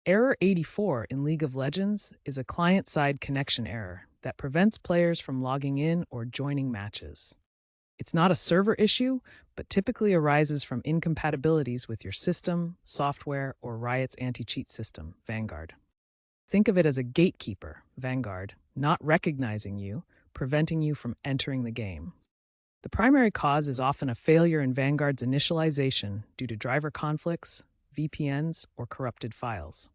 Error 84 in League of Legends is a client-side connection error that prevents players from logging in or joining matches. It's not a server issue, but typically arises from incompatibilities with your system, software, or Riot's anti-cheat system, Vanguard. Think of it as a gatekeeper, Vanguard, not recognizing you, preventing you from entering the game. The primary cause is often a failure in Vanguard's initialization due to driver conflicts, VPNs, or corrupted files.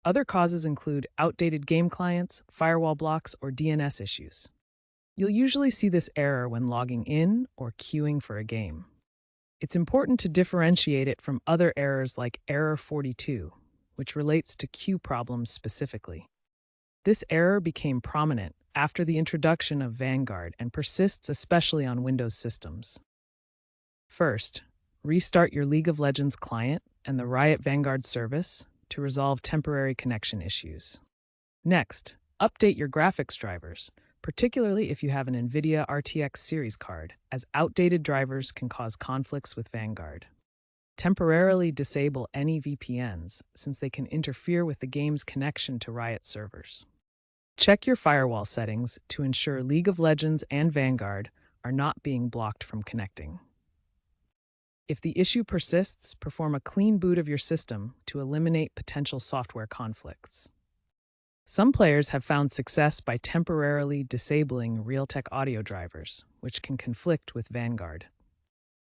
Other causes include outdated game clients, firewall blocks, or DNS issues. You'll usually see this error when logging in or queuing for a game. It's important to differentiate it from other errors like Error 42, which relates to queue problems specifically. This error became prominent after the introduction of Vanguard and persists especially on Windows systems. First, restart your League of Legends client and the Riot Vanguard service to resolve temporary connection issues. Next, update your graphics drivers, particularly if you have an NVIDIA RTX series card, as outdated drivers can cause conflicts with Vanguard. Temporarily disable any VPNs, since they can interfere with the game's connection to Riot servers. Check your firewall settings to ensure League of Legends and Vanguard are not being blocked from connecting. If the issue persists, perform a clean boot of your system to eliminate potential software conflicts. Some players have found success by temporarily disabling Realtek audio drivers, which can conflict with Vanguard.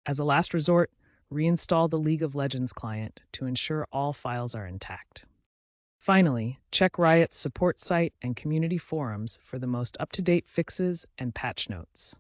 As a last resort, reinstall the League of Legends client to ensure all files are intact. Finally, check Riot's support site and community forums for the most up-to-date fixes and patch notes.